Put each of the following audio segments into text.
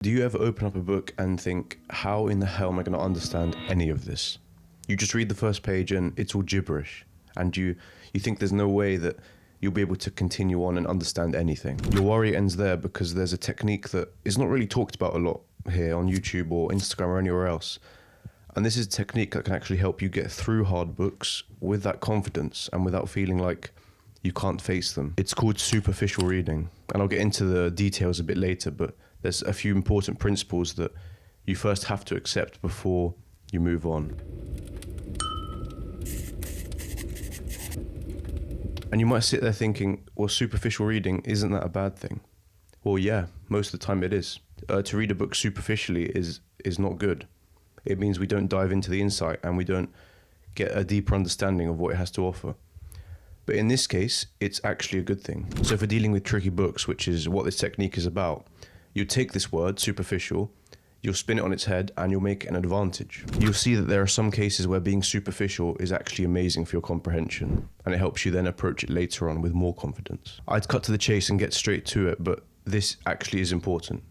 Do you ever open up a book and think, how in the hell am I going to understand any of this? You just read the first page and it's all gibberish, and you think there's no way that you'll be able to continue on and understand anything. Your worry ends there because there's a technique that is not really talked about a lot here on YouTube or Instagram or anywhere else. And this is a technique that can actually help you get through hard books with that confidence and without feeling like you can't face them. It's called superficial reading, and I'll get into the details a bit later, but there's a few important principles that you first have to accept before you move on. And you might sit there thinking, well, superficial reading, isn't that a bad thing? Well, yeah, most of the time it is. To read a book superficially is not good. It means we don't dive into the insight and we don't get a deeper understanding of what it has to offer. But in this case, it's actually a good thing. So for dealing with tricky books, which is what this technique is about, you take this word, superficial, you'll spin it on its head and you'll make it an advantage. You'll see that there are some cases where being superficial is actually amazing for your comprehension, and it helps you then approach it later on with more confidence. I'd cut to the chase and get straight to it, but this actually is important.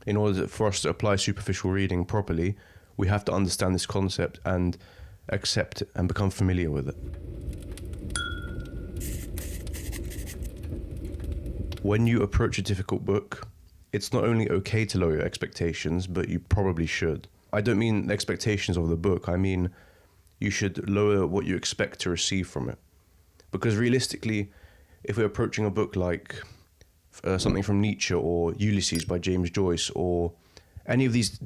In order for us to apply superficial reading properly, we have to understand this concept and accept it and become familiar with it. When you approach a difficult book, it's not only okay to lower your expectations, but you probably should. I don't mean the expectations of the book, I mean you should lower what you expect to receive from it. Because realistically, if we're approaching a book like something from Nietzsche or Ulysses by James Joyce, or any of these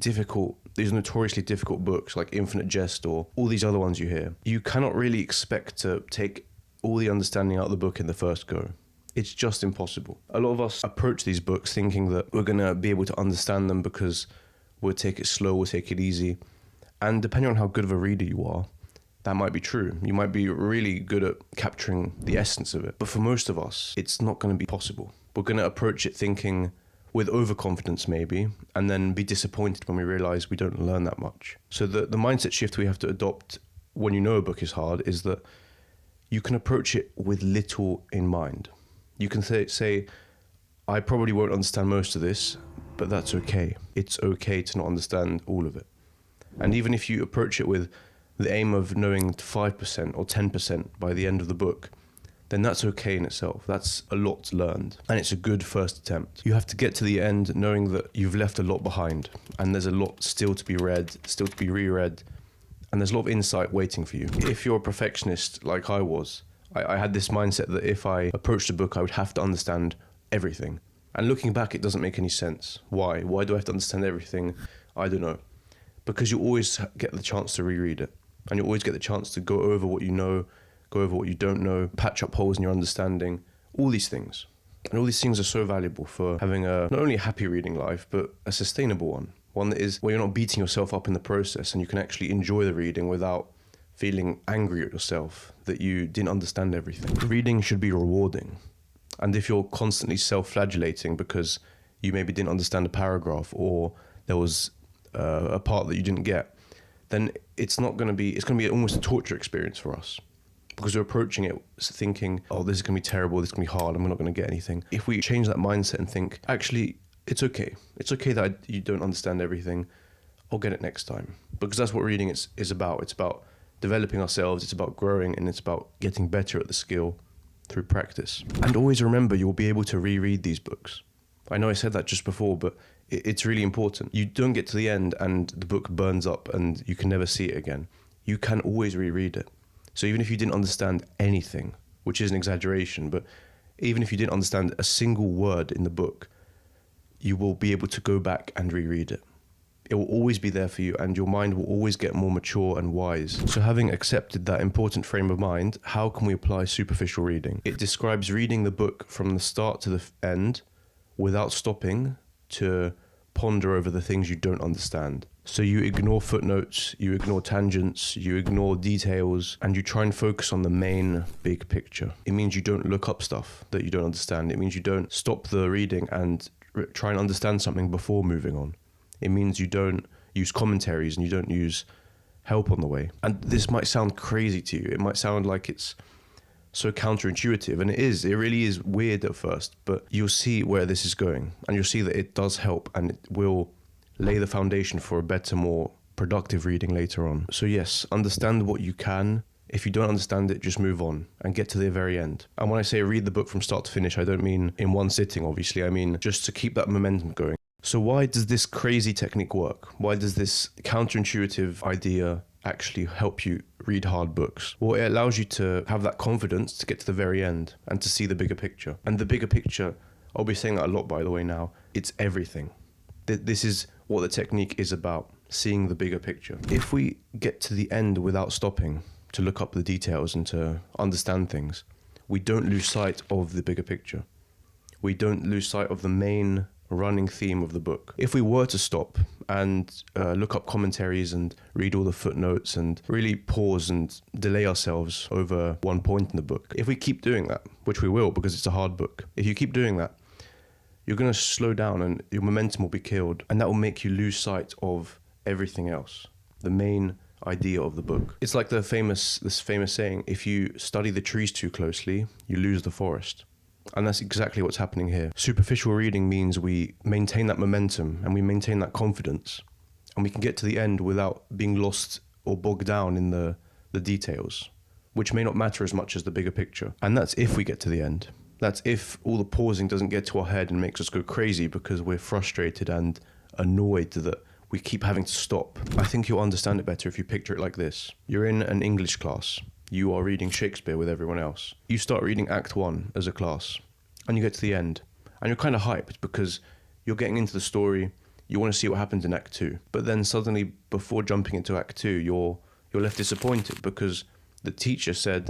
notoriously difficult books like Infinite Jest or all these other ones you hear, you cannot really expect to take all the understanding out of the book in the first go. It's just impossible. A lot of us approach these books thinking that we're going to be able to understand them because we'll take it slow, we'll take it easy. And depending on how good of a reader you are, that might be true. You might be really good at capturing the essence of it. But for most of us, it's not going to be possible. We're going to approach it thinking with overconfidence maybe, and then be disappointed when we realize we don't learn that much. So the mindset shift we have to adopt when you know a book is hard is that you can approach it with little in mind. You can say, I probably won't understand most of this, but that's okay. It's okay to not understand all of it. And even if you approach it with the aim of knowing 5% or 10% by the end of the book, then that's okay in itself. That's a lot learned, and it's a good first attempt. You have to get to the end knowing that you've left a lot behind, and there's a lot still to be read, still to be reread, and there's a lot of insight waiting for you. If you're a perfectionist like I was, I had this mindset that if I approached a book, I would have to understand everything. And looking back, it doesn't make any sense. Why? Why do I have to understand everything? I don't know. Because you always get the chance to reread it, and you always get the chance to go over what you know, go over what you don't know, patch up holes in your understanding, all these things. And all these things are so valuable for having not only a happy reading life, but a sustainable one. One that is where you're not beating yourself up in the process, and you can actually enjoy the reading without feeling angry at yourself that you didn't understand everything. Reading should be rewarding. And if you're constantly self-flagellating because you maybe didn't understand a paragraph or there was a part that you didn't get, then it's going to be almost a torture experience for us. Because we're approaching it thinking, oh, this is going to be terrible, this is going to be hard, and we're not going to get anything. If we change that mindset and think, actually, it's okay. It's okay that you don't understand everything. I'll get it next time. Because that's what reading is about. It's about developing ourselves, it's about growing, and it's about getting better at the skill through practice. And always remember, you'll be able to reread these books. I know I said that just before, but it's really important. You don't get to the end and the book burns up and you can never see it again. You can always reread it. So even if you didn't understand anything, which is an exaggeration, but even if you didn't understand a single word in the book, you will be able to go back and reread it. It will always be there for you, and your mind will always get more mature and wise. So having accepted that important frame of mind, how can we apply superficial reading? It describes reading the book from the start to the end without stopping to ponder over the things you don't understand. So you ignore footnotes, you ignore tangents, you ignore details, and you try and focus on the main big picture. It means you don't look up stuff that you don't understand. It means you don't stop the reading and try and understand something before moving on. It means you don't use commentaries and you don't use help on the way. And this might sound crazy to you. It might sound like it's so counterintuitive, and it is. It really is weird at first, but you'll see where this is going, and you'll see that it does help, and it will lay the foundation for a better, more productive reading later on. So yes, understand what you can. If you don't understand it, just move on and get to the very end. And when I say read the book from start to finish, I don't mean in one sitting, obviously. I mean just to keep that momentum going. So why does this crazy technique work? Why does this counterintuitive idea actually help you read hard books? Well, it allows you to have that confidence to get to the very end and to see the bigger picture. And the bigger picture, I'll be saying that a lot, by the way, now, it's everything. This is what the technique is about, seeing the bigger picture. If we get to the end without stopping to look up the details and to understand things, we don't lose sight of the bigger picture. We don't lose sight of the main running theme of the book. If we were to stop and look up commentaries and read all the footnotes and really pause and delay ourselves over one point in the book, if we keep doing that, which we will because it's a hard book, if you keep doing that, you're going to slow down and your momentum will be killed, and that will make you lose sight of everything else, the main idea of the book. It's like this famous saying, if you study the trees too closely, you lose the forest. And that's exactly what's happening here. Superficial reading means we maintain that momentum and we maintain that confidence, and we can get to the end without being lost or bogged down in the details, which may not matter as much as the bigger picture. And that's if we get to the end. That's if all the pausing doesn't get to our head and makes us go crazy because we're frustrated and annoyed that we keep having to stop. I think you'll understand it better if you picture it like this. You're in an English class. You are reading Shakespeare with everyone else. You start reading Act 1 as a class, and you get to the end, and you're kind of hyped because you're getting into the story. You want to see what happens in Act 2. But then suddenly, before jumping into Act 2, you're left disappointed because the teacher said,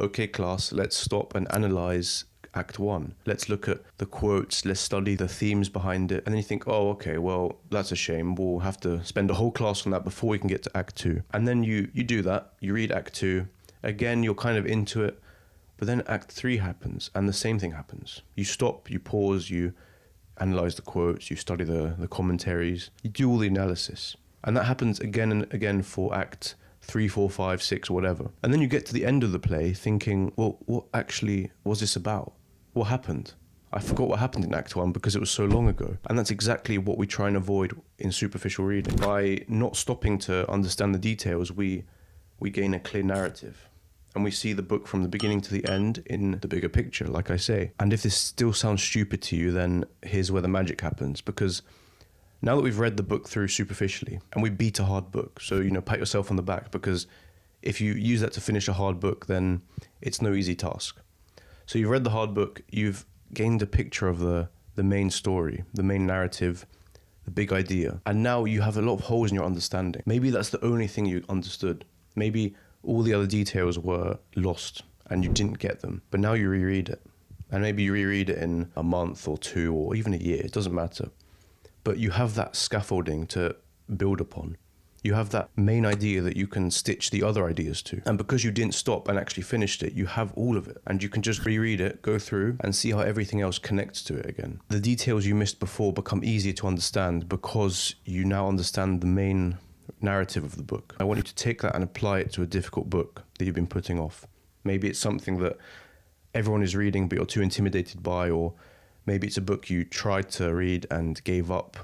okay, class, let's stop and analyze Act 1. Let's look at the quotes, let's study the themes behind it. And then you think, oh, okay, well, that's a shame. We'll have to spend a whole class on that before we can get to Act 2. And then you do that, you read Act 2. Again, you're kind of into it. But then Act 3 happens, and the same thing happens. You stop, you pause, you analyze the quotes, you study the commentaries, you do all the analysis. And that happens again and again for Act 3, 4, 5, 6, whatever. And then you get to the end of the play thinking, well, what actually was this about? What happened? I forgot what happened in Act 1 because it was so long ago. And that's exactly what we try and avoid in superficial reading. By not stopping to understand the details, we gain a clear narrative. And we see the book from the beginning to the end in the bigger picture, like I say. And if this still sounds stupid to you, then here's where the magic happens. Because now that we've read the book through superficially, and we beat a hard book, so, pat yourself on the back, because if you use that to finish a hard book, then it's no easy task. So you've read the hard book, you've gained a picture of the main story, the main narrative, the big idea. And now you have a lot of holes in your understanding. Maybe that's the only thing you understood. Maybe all the other details were lost and you didn't get them. But now you reread it. And maybe you reread it in a month or 2 or even a year. It doesn't matter. But you have that scaffolding to build upon. You have that main idea that you can stitch the other ideas to. And because you didn't stop and actually finished it, you have all of it. And you can just reread it, go through, and see how everything else connects to it again. The details you missed before become easier to understand because you now understand the main narrative of the book. I want you to take that and apply it to a difficult book that you've been putting off. Maybe it's something that everyone is reading but you're too intimidated by, or maybe it's a book you tried to read and gave up.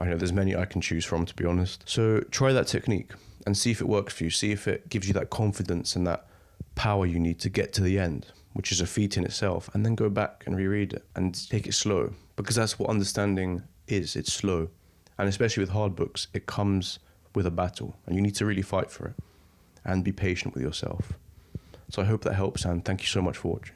I know there's many I can choose from, to be honest. So try that technique and see if it works for you. See if it gives you that confidence and that power you need to get to the end, which is a feat in itself. And then go back and reread it and take it slow, because that's what understanding is. It's slow. And especially with hard books, it comes with a battle and you need to really fight for it and be patient with yourself. So I hope that helps, and thank you so much for watching.